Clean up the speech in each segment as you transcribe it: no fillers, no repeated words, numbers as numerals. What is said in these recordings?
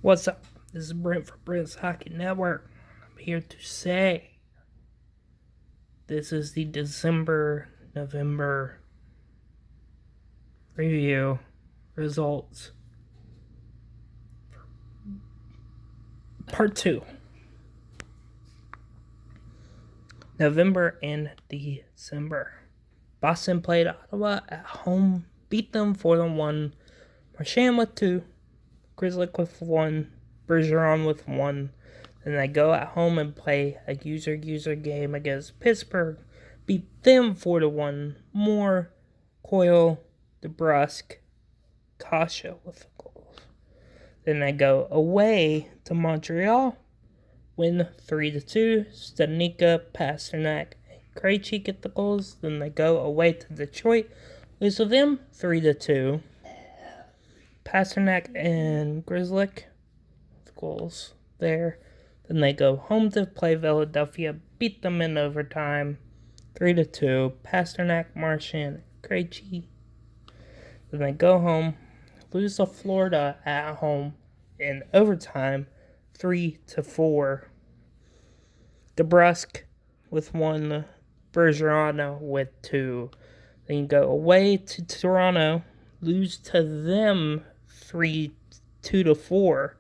What's up? This is Brent from Brent's Hockey Network. I'm here to say this is the November review results. Part 2. November and December. Boston played Ottawa at home, beat them 4-1. Marchand with 2, Grizzly with 1, Bergeron with 1. Then they go at home and play a user game against Pittsburgh, beat them 4-1. More Coyle, DeBrusk, Kasha with goals. Then they go away to Montreal, win 3-2. Studnicka, Pastrnak, and Krejci get the goals. Then they go away to Detroit, lose to them 3-2. Pastrnak and Grizzly with goals there. Then they go home to play Philadelphia, beat them in overtime 3-2. Pastrnak, Marchand, Krejci. Then they go home, lose to Florida at home in overtime 3-4. DeBrusk with 1, Bergeron with 2. Then you go away to Toronto, lose to them 2-4.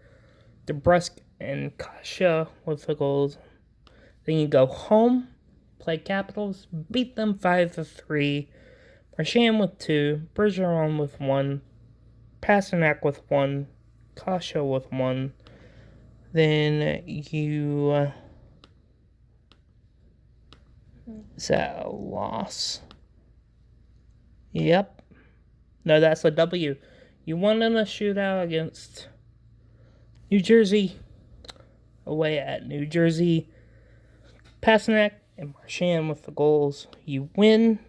DeBrusk and Kasha with the goals. Then you go home, play Capitals, beat them 5-3. Marchand with 2, Bergeron with 1, Pastrnak with 1, Kasha with 1. Then you... is that a loss? Yep. No, that's a W. You won in a shootout against New Jersey. Away at New Jersey. Pastrnak and Marchand with the goals. You win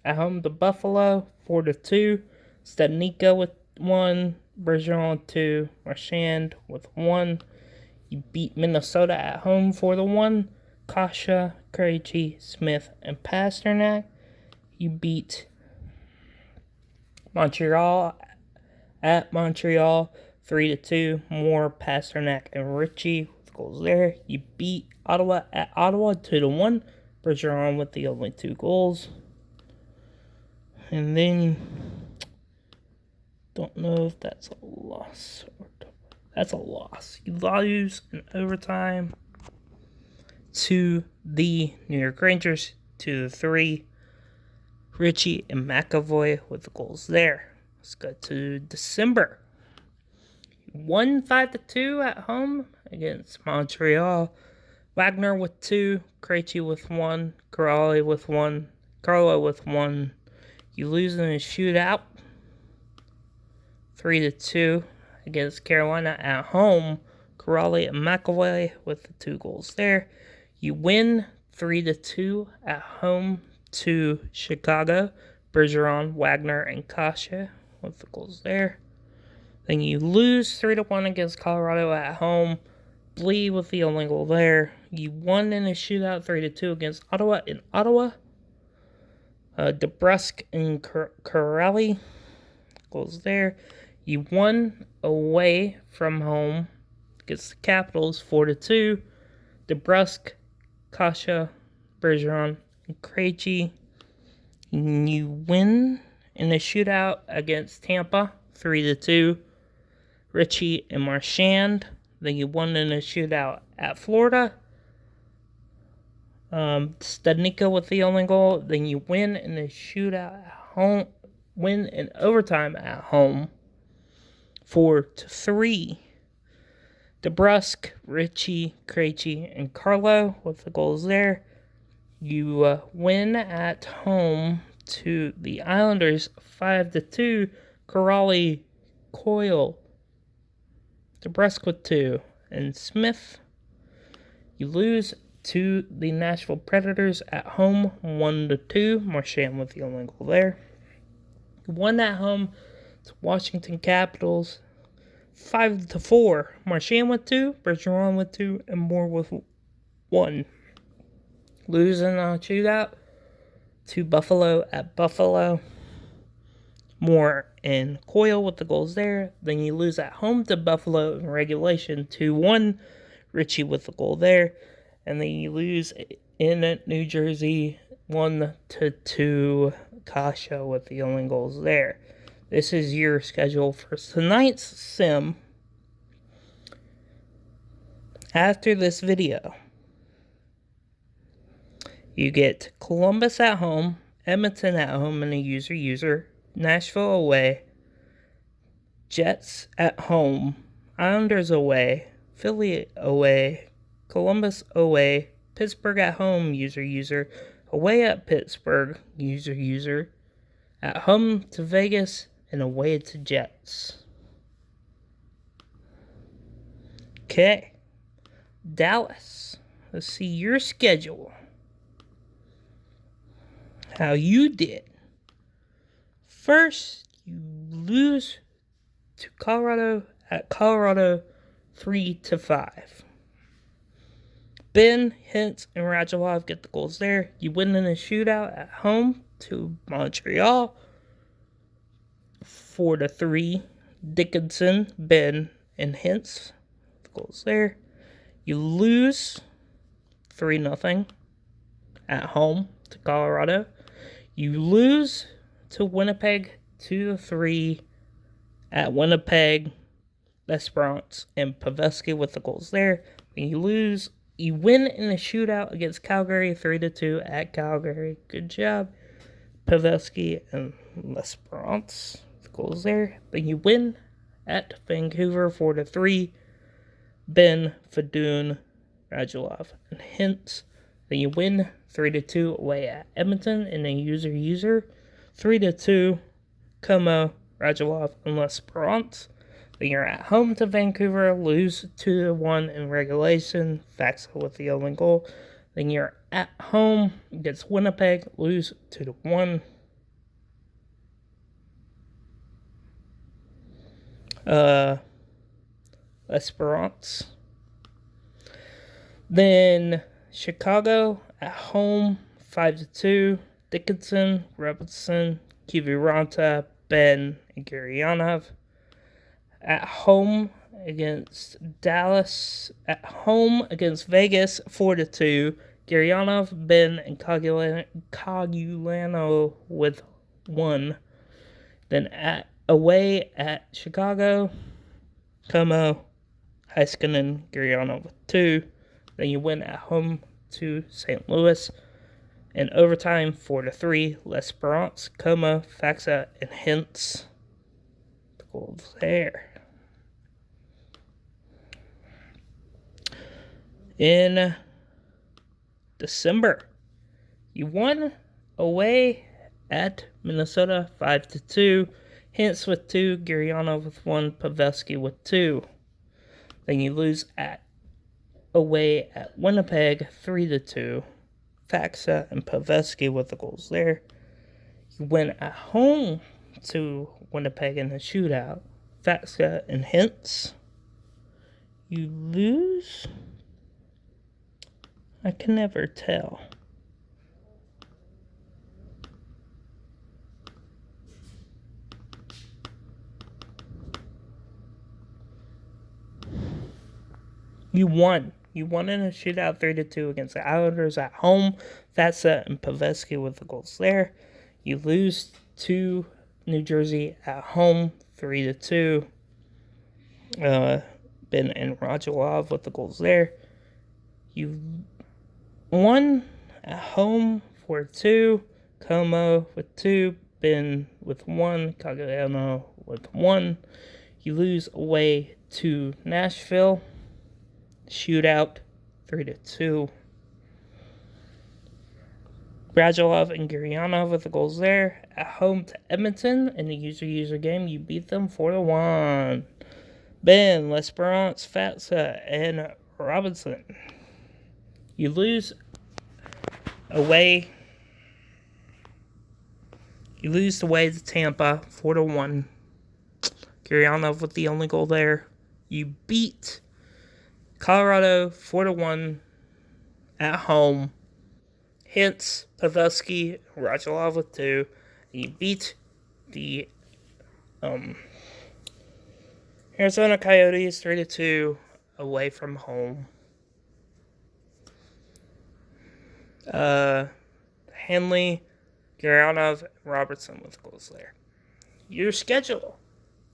at home to Buffalo 4-2. Studnicka with 1. Bergeron with 2. Marchand with 1. You beat Minnesota at home 4-1. Kasha, Krejci, Smith, and Pastrnak. You beat Montreal at Montreal 3-2. More Pastrnak and Ritchie with goals there. You beat Ottawa at Ottawa 2-1. Bergeron with the only 2 goals. And then don't know if that's a loss or that's a loss. You lose in overtime to the New York Rangers 2-3. Ritchie and McAvoy with the goals there. Let's go to December. Won 5-2 at home against Montreal. Wagner with 2, Krejci with 1, Corrali with 1, Carlo with 1. You lose in a shootout 3-2 against Carolina at home. Corrali and McAvoy with the 2 goals there. You win 3-2 at home to Chicago. Bergeron, Wagner, and Kasha with the goals there. Then you lose 3-1 against Colorado at home. Blee with the only goal there. You won in a shootout 3-2 against Ottawa in Ottawa. DeBrusk and Corrali goals there. You won away from home against the Capitals 4-2. DeBrusk, Kasha, Bergeron, and Krejci. You win in a shootout against Tampa 3-2. Ritchie and Marchand. Then you won in a shootout at Florida. Studnicka with the only goal. Then you win in a shootout at home. Win in overtime at home 4-3. DeBrusk, Ritchie, Krejci, and Carlo with the goals there. You win at home to the Islanders 5-2. Corrali, Coyle, DeBrusk with 2, and Smith. You lose to the Nashville Predators at home 1-2. Marchand with the only goal there. You won at home to Washington Capitals 5-4. Marchand with 2, Bergeron with 2, and Moore with 1. Losing on a shootout to Buffalo at Buffalo. Moore and Coyle with the goals there. Then you lose at home to Buffalo in regulation 2-1. Ritchie with the goal there. And then you lose in New Jersey 1-2. Kasha with the only goals there. This is your schedule for tonight's sim. After this video, you get Columbus at home, Edmonton at home in a user, Nashville away, Jets at home, Islanders away, Philly away, Columbus away, Pittsburgh at home, user, away at Pittsburgh, user, at home to Vegas, and away to Jets. Okay. Dallas. Let's see your schedule. How you did. First, you lose to Colorado at Colorado 3-5. Ben, Hintz, and Radulov get the goals there. You win in a shootout at home to Montreal 4-3. Dickinson, Ben, and Hintz, the goals there. You lose 3-0 at home to Colorado. You lose to Winnipeg 2-3 at Winnipeg. L'Esperance and Pavelski with the goals there. And you win in a shootout against Calgary 3-2 at Calgary. Good job, Pavelski and L'Esperance. The goals there. Then you win at Vancouver 4-3. Ben, Fedun, Radulov, and Hintz. Then you win 3-2 away at Edmonton in a user. 3-2, Como, Radulov, and L'Esperance. Then you're at home to Vancouver, lose 2-1 in regulation, Faxa with the only goal. Then you're at home against Winnipeg, lose 2-1. L'Esperance. Then Chicago at home 5-2. Dickinson, Robinson, Kiviranta, Ben, and Gurianov. At home against Dallas. At home against Vegas 4-2. Gurianov, Ben, and Cogulano with 1. Then away at Chicago, Como, Heiskanen, Gurianov with 2. Then you win at home to St. Louis. In overtime, 4-3. L'Esperance, Como, Faxa, and Hintz. The goals there. In December, you won away at Minnesota 5-2. Hintz with 2, Gurianov with 1, Pavelski with 2. Then you lose away at Winnipeg 3-2. Faxa and Pavelski with the goals there. You win at home to Winnipeg in a shootout. Faxa and Hintz. You lose? I can never tell. You won. You won in a shootout 3-2 against the Islanders at home. Faxa and Pavelski with the goals there. You lose to New Jersey at home 3-2. Ben and Radulov with the goals there. You won at home 4-2. Como with 2. Ben with 1. Caggiano with 1. You lose away to Nashville. Shootout 3-2. Radulov and Gurianov with the goals there. At home to Edmonton in the user game, you beat them 4-1. Ben, L'Esperance, Faxa, and Robinson. You lose away. You lose away to Tampa 4-1. Gurianov with the only goal there. You beat Colorado 4-1 at home. Hintz, Pavelski, Radulov with 2. You beat the Um, Arizona Coyotes 3-2 away from home. Hanley, Gurianov, Robertson with goals there. Your schedule: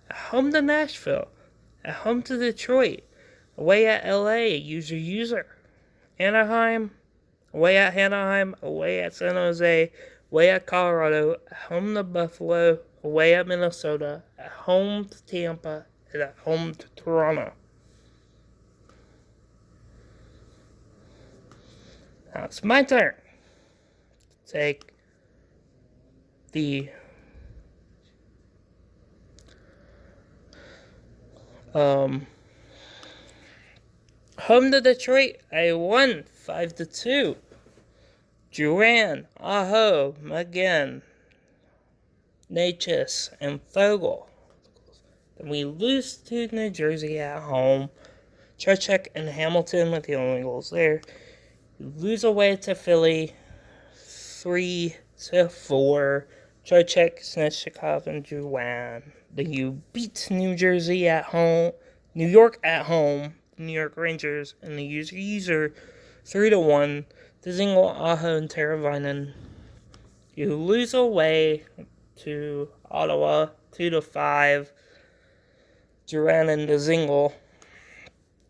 at home to Nashville, at home to Detroit, away at LA, user. Anaheim, away at Anaheim, away at San Jose, away at Colorado, at home to Buffalo, away at Minnesota, at home to Tampa, and at home to Toronto. Now it's my turn to take the home to Detroit. I won 5-2. Duran, Aho, McGinn, Natchez, and Fogle. Then we lose to New Jersey at home. Trocheck and Hamilton with the only goals there. You lose away to Philly 3-4. Trocheck, Snezhnikov, and Drouin. Then you beat New Jersey at home. New York at home. The New York Rangers and the user 3-1. Dzingel, Aho, and Teravainen. You lose away to Ottawa 2-5. Duran and Dzingel.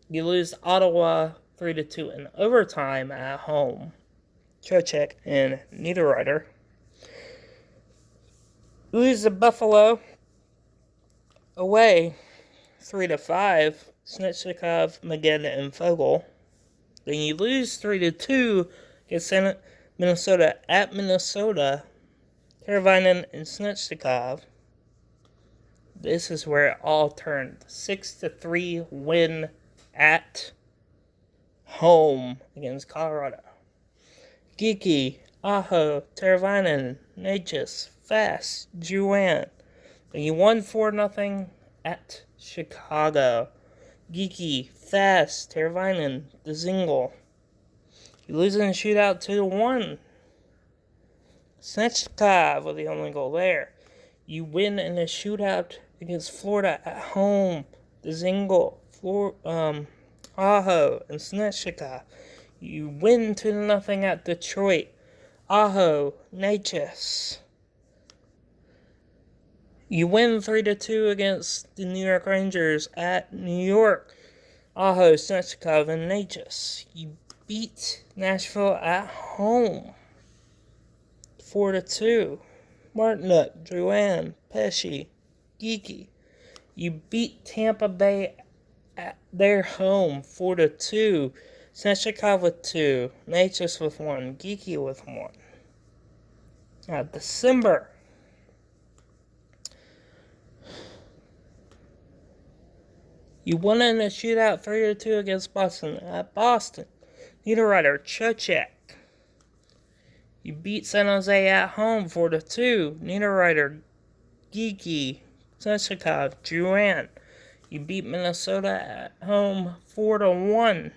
You lose Ottawa 3-2 in overtime at home. Trocheck and Niederreiter. You lose to Buffalo away 3-5. Snezhnikov, McGinn, and Fogle. Then you lose 3-2 against Minnesota at Minnesota. Teravainen and Snezhnikov. This is where it all turned. 6-3 win at home against Colorado. Geeky, Aho, Teravainen, Natchez, Fast, Drouin. Then you won 4-0 at Chicago. Geeky, Fast, Teravainen, Dzingel. You lose in a shootout 2-1. Snezhnikov with the only goal there. You win in a shootout against Florida at home. Dzingel, Aho, and Snezhnikov. You win 2-0 at Detroit. Aho, Natchez. You win 3-2 against the New York Rangers at New York. Aho, Snezhnikov, and Natchez. You beat Nashville at home 4-2. Martinuk, Drouin, Pesce, Geeky. You beat Tampa Bay at their home 4-2. Snezhnikov with 2. Natchez with 1. Geeky with 1. Now, December. You won in a shootout 3-2 against Boston at Boston. Niederreiter, Trocheck. You beat San Jose at home 4-2. Niederreiter, Geeky, Snezhnikov, Drouin. You beat Minnesota at home 4-1.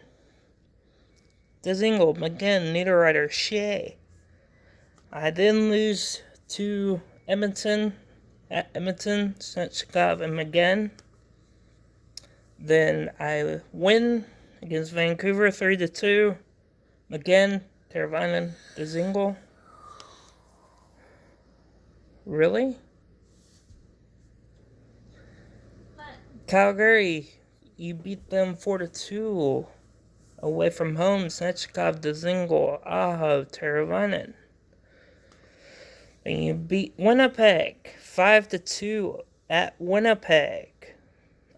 Dzingel, McGinn, Niederreiter, Shea. I then lose to Edmonton at Edmonton, Snezhnikov, and McGinn. Then I win against Vancouver 3-2. McGinn, Teravainen, Dzingel. Really? Calgary, you beat them 4-2 away from home. Snezhnikov, Dzingel, Aho, Teravainen. And you beat Winnipeg 5-2 at Winnipeg.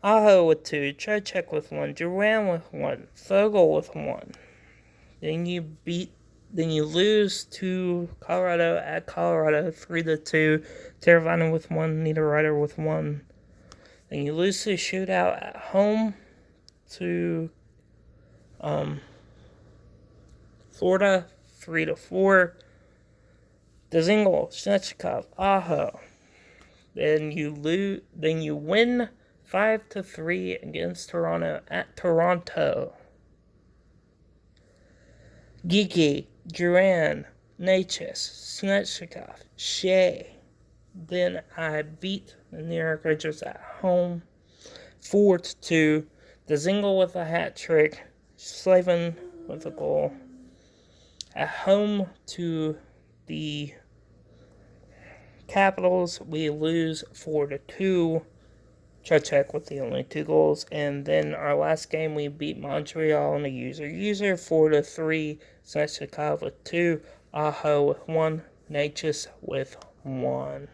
Aho with 2, Trocheck with 1, Drouin with 1, Fogle with 1. Then you lose to Colorado at Colorado 3-2. Teravainen with 1, Niederreiter with 1. Then you lose to shootout at home to Florida 3-4. Dzingel, Snezhnikov, Aho. Then you win 5-3 against Toronto at Toronto. Geeky, Drouin, Natchez, Snezhnikov, Shea. Then I beat the New York Rangers at home 4-2. Dzingel with a hat trick. Slavin with a goal. At home to the Capitals, we lose 4-2. Trocheck with the only 2 goals. And then our last game, we beat Montreal on a user 4-3. Svechnikov with 2. Aho with 1. Necas with 1.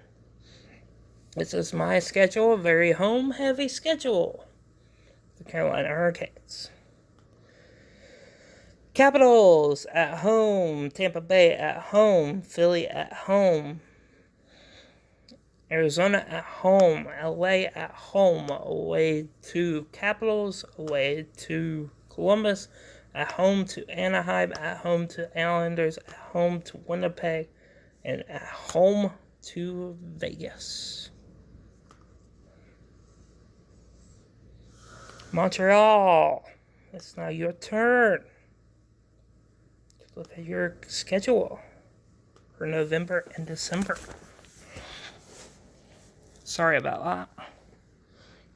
This is my schedule, a very home-heavy schedule. The Carolina Hurricanes. Capitals at home. Tampa Bay at home. Philly at home. Arizona at home. LA at home. Away to Capitals. Away to Columbus. At home to Anaheim. At home to Islanders. At home to Winnipeg. And at home to Vegas. Montreal. It's now your turn. Look at your schedule for November and December. Sorry about that.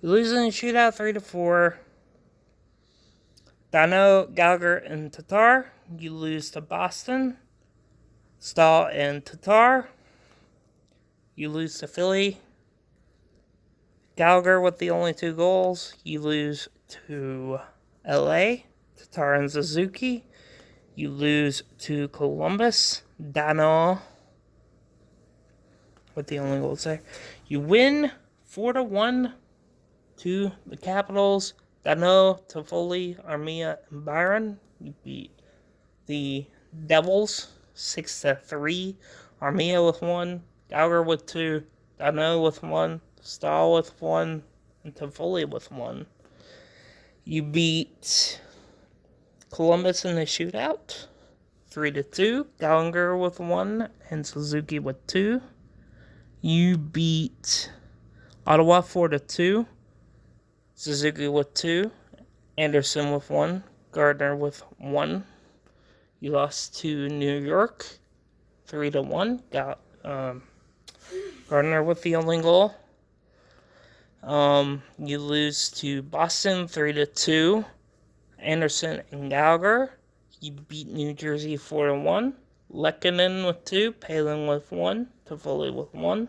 You lose in the shootout 3-4. Dano, Gallagher, and Tatar. You lose to Boston. Stahl and Tatar. You lose to Philly. Gallagher with the only 2 goals. You lose to LA. Tatar and Suzuki. You lose to Columbus. Dano with the only goals there. You win 4-1 to the Capitals. Dano, Toffoli, Armia, and Byron. You beat the Devils 6-3. Armia with 1. Gallagher with 2. Dano with 1. Stahl with 1. And Toffoli with 1. You beat Columbus in the shootout 3-2. Gallagher with 1 and Suzuki with 2. You beat Ottawa 4-2. Suzuki with 2. Anderson with 1. Gardner with 1. You lost to New York 3-1. Gardner with the only goal. You lose to Boston 3-2. Anderson and Gallagher. You beat New Jersey 4-1. Lehkonen with 2. Palin with 1. Toffoli with 1.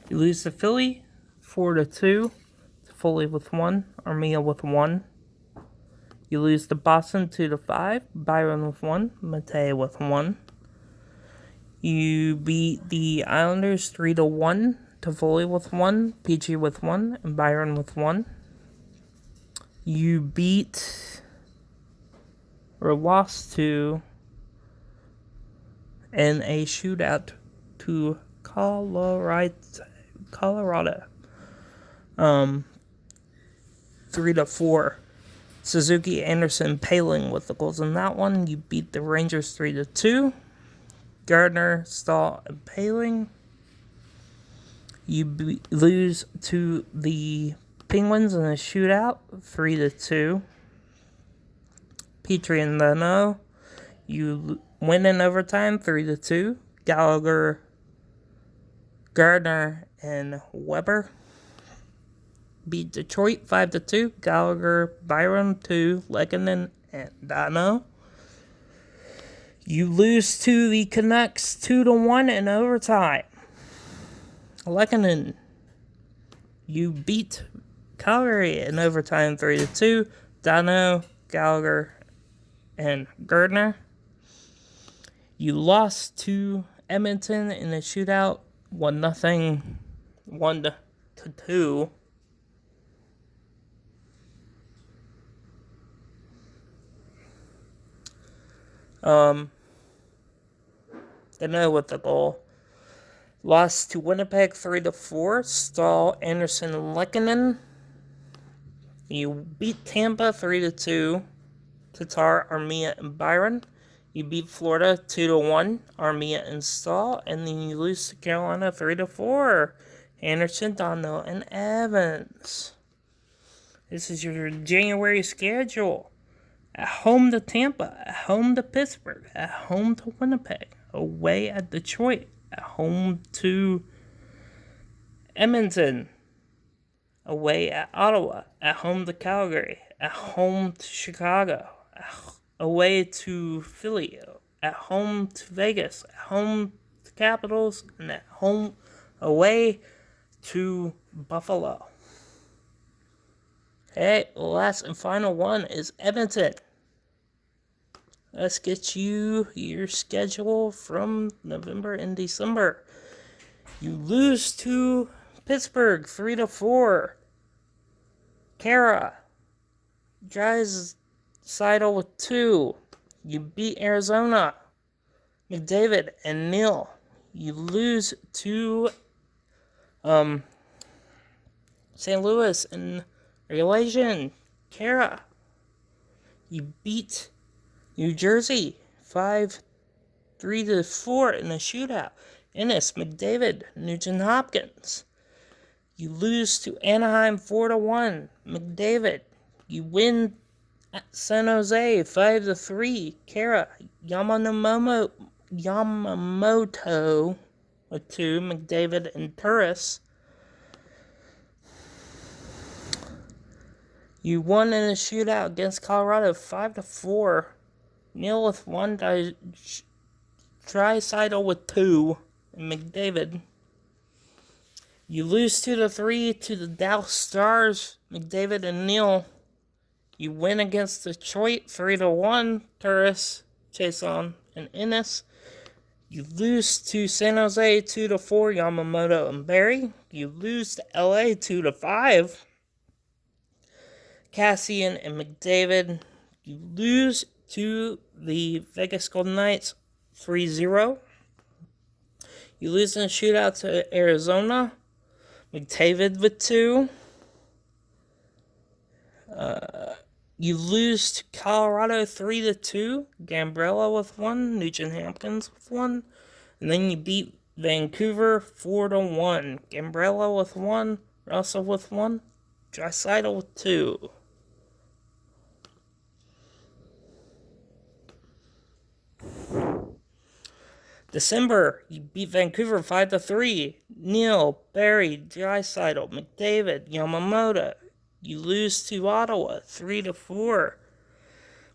You lose to Philly 4-2. Toffoli with 1. Armia with 1. You lose to Boston 2-5. Byron with 1. Mate with 1. You beat the Islanders 3-1. Toffoli with 1. PG with 1. And Byron with 1. You beat or lost to in a shootout to Colorado. 3-4. Suzuki, Anderson, Paling with the goals in that one. You beat the Rangers 3-2. Gardner, Stahl, and Paling. You lose to the Penguins in a shootout 3-2. Petrie and Dano. You win in overtime 3-2. Gallagher, Gardner, and Weber. Beat Detroit 5-2. Gallagher, Byron 2, Lehkonen, and Dano. You lose to the Canucks 2-1 in overtime. Lehkonen. You beat Calgary in overtime 3-2. Dano, Gallagher, and Gardner. You lost to Edmonton in a shootout 1-0, 1-2. Dano with the goal. Lost to Winnipeg 3-4. Stahl, Anderson, and Lehkonen. You beat Tampa 3-2. Tatar, Armia, and Byron. You beat Florida 2-1. Armia and Stahl. And then you lose to Carolina 3-4. Anderson, Dano, and Evans. This is your January schedule. At home to Tampa. At home to Pittsburgh. At home to Winnipeg. away at Detroit, at home to Edmonton, away at Ottawa, at home to Calgary, at home to Chicago, away to Philly, at home to Vegas, at home to Capitals, and at home away to Buffalo. Okay, last and final one is Edmonton. Let's get you your schedule from November and December. You lose to Pittsburgh 3-4. Kara Draisaitl with 2. You beat Arizona. McDavid and Neal. You lose to St. Louis in regulation. Kara. You beat New Jersey 5-3-4 in a shootout. Ennis, McDavid, Nugent Hopkins. You lose to Anaheim 4-1. McDavid. You win at San Jose 5-3. Kara Yamamoto with 2. McDavid and Turris. You won in a shootout against Colorado 5-4. Neal with 1. Draisaitl with 2. And McDavid. You lose 2-3 to the Dallas Stars. McDavid and Neal. You win against Detroit 3-1. Turris, Chiasson, and Ennis. You lose to San Jose 2-4. Yamamoto and Barrie. You lose to LA 2-5. Kassian and McDavid. You lose to the Vegas Golden Knights 3-0. You lose in a shootout to Arizona. McDavid with 2. You lose to Colorado 3-2. Gambrella with 1. Nugent Hopkins with 1. And then you beat Vancouver 4-1. Gambrella with 1. Russell with 1. Draisaitl with 2. December, you beat Vancouver 5-3. Neal, Barrie, Draisaitl, McDavid, Yamamoto. You lose to Ottawa 3-4.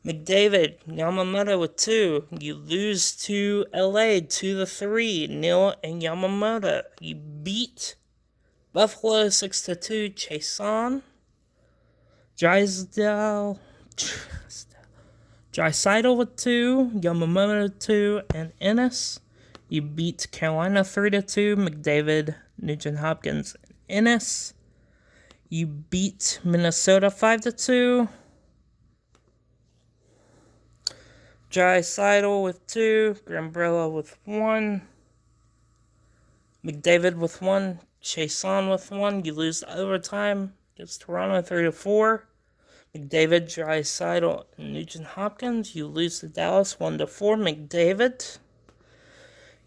McDavid, Yamamoto with 2. You lose to LA 2-3. Neal and Yamamoto. You beat Buffalo 6-2. Chiasson, Draisaitl with 2. Yamamoto 2. And Ennis. You beat Carolina 3-2. McDavid, Nugent Hopkins, and Ennis. You beat Minnesota 5-2. Draisaitl with 2. Gambrella with 1. McDavid with 1. Chiasson with 1. You lose to overtime against Toronto 3-4. McDavid, Draisaitl, and Nugent Hopkins. You lose to Dallas 1-4. McDavid.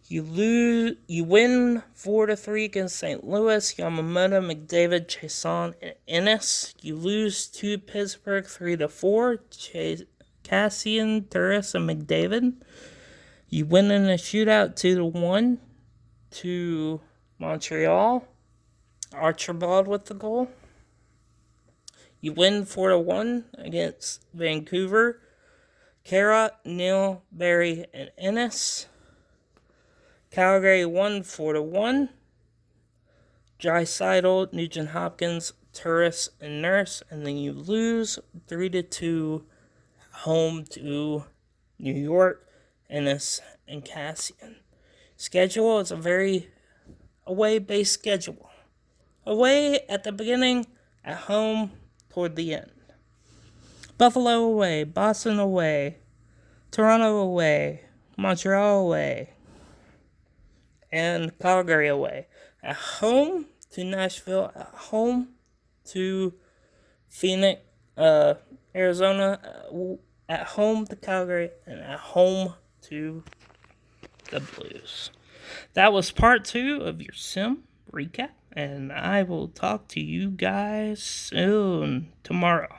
You win 4-3 against St. Louis. Yamamoto, McDavid, Chiasson, and Ennis. You lose to Pittsburgh 3-4. Kassian, Turris, and McDavid. You win in a shootout 2-1 to Montreal. Archibald with the goal. You win 4-1 against Vancouver. Kara, Neal, Barrie, and Ennis. Calgary won 4-1. Draisaitl, Nugent Hopkins, Turris, and Nurse. And then you lose 3-2 home to New York, Ennis, and Kassian. Schedule is a very away-based schedule. Away at the beginning, at home toward the end. Buffalo away, Boston away, Toronto away, Montreal away, and Calgary away. At home to Nashville, at home to Phoenix, Arizona, at home to Calgary, and at home to the Blues. That was part 2 of your sim recap, and I will talk to you guys soon tomorrow.